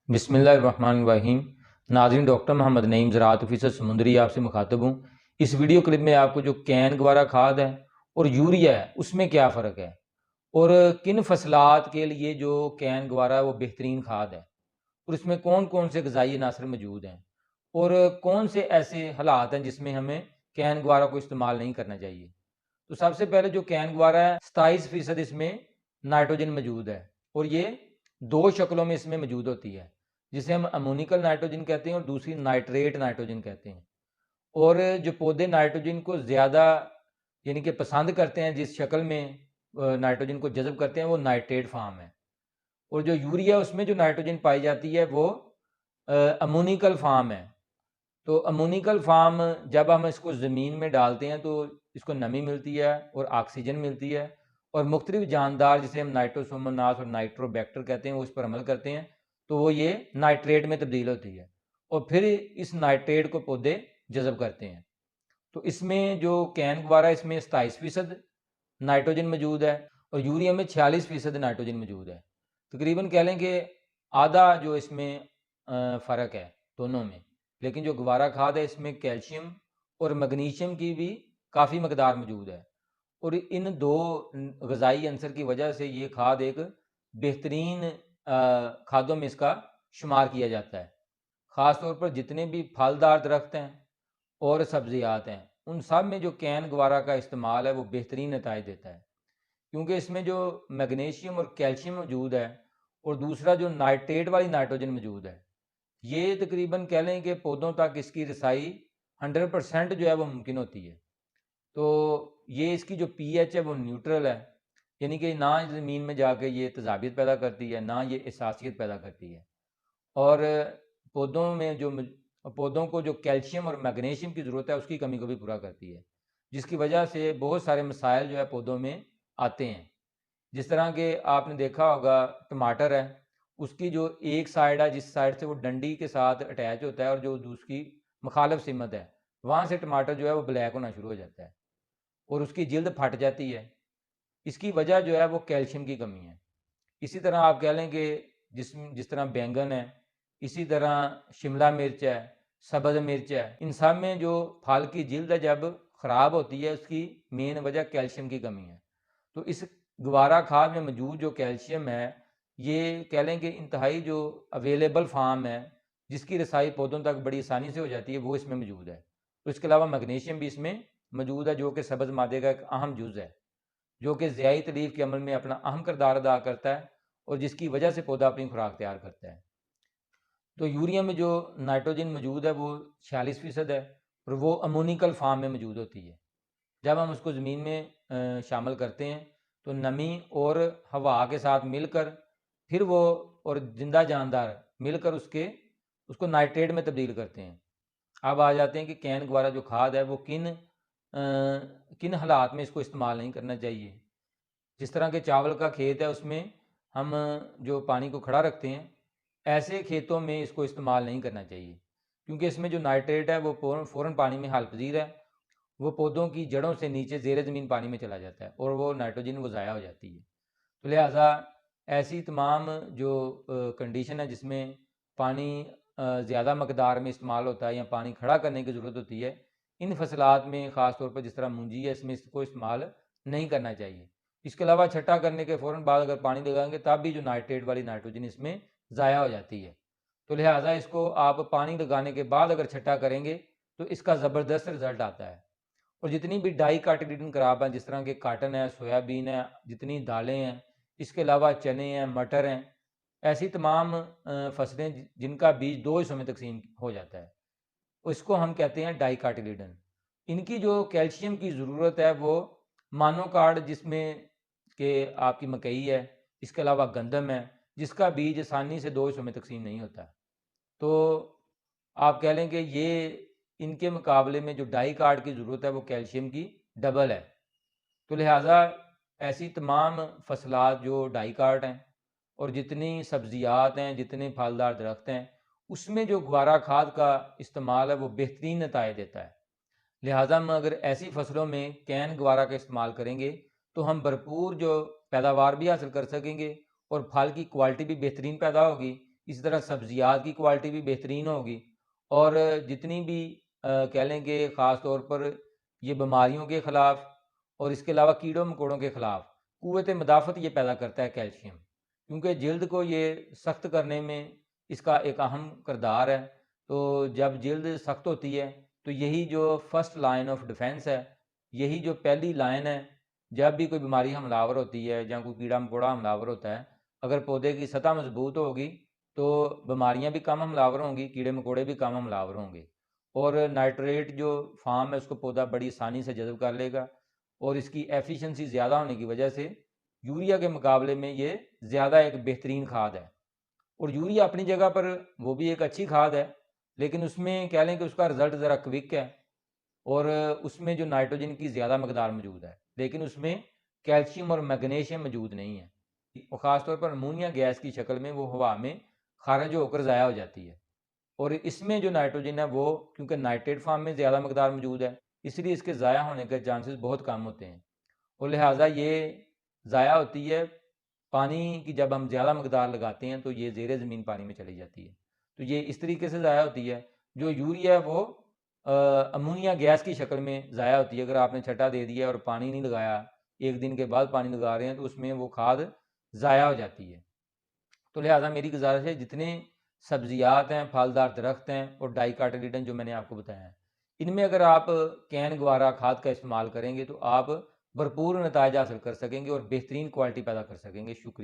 बिस्मिल्लाहिर्रहमानिर्रहीम। नाज़रीन, doctor Mohammad Naeem ज़राअत officer समुंदरी आपसे मुखातब हूँ। इस वीडियो क्लिप में आपको जो कैन गवारा खाद है और यूरिया है उसमें क्या फ़र्क है और किन फसलात के लिए जो कैन गवारा है वो बेहतरीन खाद है और इसमें कौन कौन से ग़िज़ाई अनासर मौजूद हैं और कौन से ऐसे हालात हैं जिसमें हमें कैन गवारा को इस्तेमाल नहीं करना चाहिए। तो सबसे पहले जो कैन गवारा है 27% इसमें नाइट्रोजन मौजूद है और ये दो शक्लों में इसमें मौजूद होती है, जिसे हम अमोनिकल नाइट्रोजन कहते हैं और दूसरी नाइट्रेट नाइट्रोजन कहते हैं। और जो पौधे नाइट्रोजन को ज़्यादा यानी कि पसंद करते हैं, जिस शक्ल में नाइट्रोजन को जज़ब करते हैं, वो नाइट्रेट फार्म है। और जो यूरिया उसमें जो नाइट्रोजन पाई जाती है वो अमोनिकल फार्म है। तो अमोनिकल फार्म जब हम इसको ज़मीन में डालते हैं तो इसको नमी मिलती है और ऑक्सीजन मिलती है और मुख्तलिफ जानदार जिसे हम नाइट्रोसोमोनास और नाइट्रोबैक्टर कहते हैं वो इस पर अमल करते हैं, तो वो ये नाइट्रेट में तब्दील होती है और फिर इस नाइट्रेट को पौधे जज़ब करते हैं। तो इसमें जो कैन गवारा है इसमें 27% नाइट्रोजन मौजूद है और यूरिया में 46% नाइट्रोजन मौजूद है। तकरीबन कह लें कि आधा जो इसमें फ़र्क है दोनों में। लेकिन जो गवारा खाद है इसमें कैल्शियम और मैग्नीशियम की भी काफ़ी मकदार मौजूद है और इन दो ग़िज़ाई अंसर की वजह से ये खाद एक बेहतरीन खादों में इसका शुमार किया जाता है। ख़ास तौर पर जितने भी फलदार दरख्त हैं और सब्ज़ियात हैं, उन सब में जो कैन गवारा का इस्तेमाल है वो बेहतरीन नताइज देता है, क्योंकि इसमें जो मैग्नीशियम और कैल्शियम मौजूद है और दूसरा जो नाइट्रेट वाली नाइट्रोजन मौजूद है, ये तकरीबन कह लें कि पौधों तक इसकी रसाई 100% जो है वो मुमकिन होती है। तो ये इसकी जो पीएच है वो न्यूट्रल है, यानी कि ना ज़मीन में जाके ये तेज़ाबियत पैदा करती है, ना ये एहसासियत पैदा करती है। और पौधों में जो पौधों को जो कैल्शियम और मैग्नीशियम की ज़रूरत है उसकी कमी को भी पूरा करती है, जिसकी वजह से बहुत सारे मसाइल जो है पौधों में आते हैं। जिस तरह के आपने देखा होगा टमाटर है, उसकी जो एक साइड है, जिस साइड से वो डंडी के साथ अटैच होता है और जो दूसरी मुखालिफ सिमत है, वहाँ से टमाटर जो है वो ब्लैक होना शुरू हो जाता है और उसकी जिल्द फट जाती है। इसकी वजह जो है वो कैल्शियम की कमी है। इसी तरह आप कह लें कि जिस तरह बैंगन है, इसी तरह शिमला मिर्च है, सब्ज़ मिर्च है, इन सब में जो फल की जिल्द है जब ख़राब होती है उसकी मेन वजह कैल्शियम की कमी है। तो इस गवारा खाद में मौजूद जो कैल्शियम है, ये कह लें कि इंतहाई जो अवेलेबल फार्म है, जिसकी रसाई पौधों तक बड़ी आसानी से हो जाती है, वो इसमें मौजूद है। तो इसके अलावा मैग्नीशियम भी इसमें मौजूद है, जो कि सब्ज़ मादे का एक अहम जुज़ है, जो कि ज़ियाई तलीफ़ के अमल में अपना अहम किरदार अदा करता है और जिसकी वजह से पौधा अपनी खुराक तैयार करता है। तो यूरिया में जो नाइट्रोजन मौजूद है वो 46% है और वो अमोनिकल फार्म में मौजूद होती है। जब हम उसको ज़मीन में शामिल करते हैं तो नमी और हवा के साथ मिलकर फिर वो और ज़िंदा जानदार मिलकर उसको नाइट्रेट में तब्दील करते हैं। अब आ जाते हैं कि कैन गवारा जो खाद है वो किन हालात में इसको इस्तेमाल नहीं करना चाहिए। जिस तरह के चावल का खेत है उसमें हम जो पानी को खड़ा रखते हैं, ऐसे खेतों में इसको इस्तेमाल नहीं करना चाहिए, क्योंकि इसमें जो नाइट्रेट है वो फ़ौरन पानी में हाल पजीर है। वो पौधों की जड़ों से नीचे ज़ेर ज़मीन पानी में चला जाता है और वो नाइट्रोजन वो ज़ाया हो जाती है। तो लिहाजा ऐसी तमाम जो कंडीशन है जिसमें पानी ज़्यादा मकदार में इस्तेमाल होता है या पानी खड़ा करने की ज़रूरत होती है, इन फसलात में ख़ास तौर पर जिस तरह मूंजी है इसमें इसको इस्तेमाल नहीं करना चाहिए। इसके अलावा छट्टा करने के फ़ौरन बाद अगर पानी लगाएंगे तब भी जो नाइट्रेट वाली नाइट्रोजन इसमें ज़ाया हो जाती है। तो लिहाजा इसको आप पानी लगाने के बाद अगर छट्टा करेंगे तो इसका ज़बरदस्त रिज़ल्ट आता है। और जितनी भी डाई कार्टिलिडन क्रॉप हैं, जिस तरह के काटन है, सोयाबीन है, जितनी दालें हैं, इसके अलावा चने हैं, मटर हैं, ऐसी तमाम फसलें जिनका बीज दो हिस्सों में तकसीम हो जाता है, उसको हम कहते हैं डाई कार्टिलिडन। इनकी जो कैल्शियम की ज़रूरत है वो मानोकार्ड, जिसमें कि आपकी मकई है, इसके अलावा गंदम है, जिसका बीज आसानी से दो हिस्सों में तकसीम नहीं होता। तो आप कह लें कि ये इनके मुकाबले में जो डाई कार्ड की ज़रूरत है वो कैल्शियम की डबल है। तो लिहाजा ऐसी तमाम फसलात जो डाई कार्ड हैं और जितनी सब्जियात हैं, जितने फलदार दरख्त हैं, उसमें जो गवारा खाद का इस्तेमाल है वो बेहतरीन नताए देता है। लिहाजा हम अगर ऐसी फसलों में कैन गवारा का इस्तेमाल करेंगे तो हम भरपूर जो पैदावार भी हासिल कर सकेंगे और फल की क्वालिटी भी बेहतरीन पैदा होगी, इसी तरह सब्जियात की क्वालिटी भी बेहतरीन होगी। और जितनी भी कह लें कि ख़ास तौर पर ये बीमारियों के ख़िलाफ़ और इसके अलावा कीड़ों मकोड़ों के ख़िलाफ़ क़ुव्वत मदाफ़त ये पैदा करता है कैल्शियम, क्योंकि जल्द को ये सख्त करने में इसका एक अहम किरदार है। तो जब जल्द सख्त होती है तो यही जो फर्स्ट लाइन ऑफ डिफेंस है, यही जो पहली लाइन है, जब भी कोई बीमारी हमलावर होती है या कोई कीड़ा मकोड़ा हमलावर होता है, अगर पौधे की सतह मजबूत होगी तो बीमारियां भी कम हमलावर होंगी, कीड़े मकोड़े भी कम हमलावर होंगे। और नाइट्रेट जो फार्म है उसको पौधा बड़ी आसानी से जज़ब कर लेगा और इसकी एफिशिएंसी ज़्यादा होने की वजह से यूरिया के मुकाबले में ये ज़्यादा एक बेहतरीन खाद है। और यूरिया अपनी जगह पर वो भी एक अच्छी खाद है, लेकिन उसमें कह लें कि उसका रिज़ल्ट ज़रा क्विक है और उसमें जो नाइट्रोजन की ज़्यादा मकदार मौजूद है, लेकिन उसमें कैल्शियम और मैग्नीशियम मौजूद नहीं है। और ख़ासतौर पर अमोनिया गैस की शक्ल में वो हवा में खारिज होकर ज़ाया हो जाती है। और इसमें जो नाइट्रोजन है वो क्योंकि नाइट्रेट फार्म में ज़्यादा मकदार मौजूद है, इसलिए इसके ज़ाया होने के चांसेस बहुत कम होते हैं और लिहाजा ये ज़ाया होती है। पानी की जब हम ज़्यादा मकदार लगाते हैं तो ये ज़ेरे ज़मीन पानी में चली जाती है, तो ये इस तरीके से ज़ाया होती है। जो यूरिया है वो अमोनिया गैस की शक्ल में ज़ाया होती है। अगर आपने छटा दे दिया और पानी नहीं लगाया, एक दिन के बाद पानी लगा रहे हैं, तो उसमें वो खाद ज़ाया हो जाती है। तो लिहाजा मेरी गुजारिश है, जितने सब्जियात हैं, फलदार दरख्त हैं और डाइकाटालिडन जो मैंने आपको बताया है, इनमें अगर आप कैन गवारा खाद का इस्तेमाल करेंगे तो आप भरपूर नताइज हासिल कर सकेंगे और बेहतरीन क्वालिटी पैदा कर सकेंगे। शुक्रिया।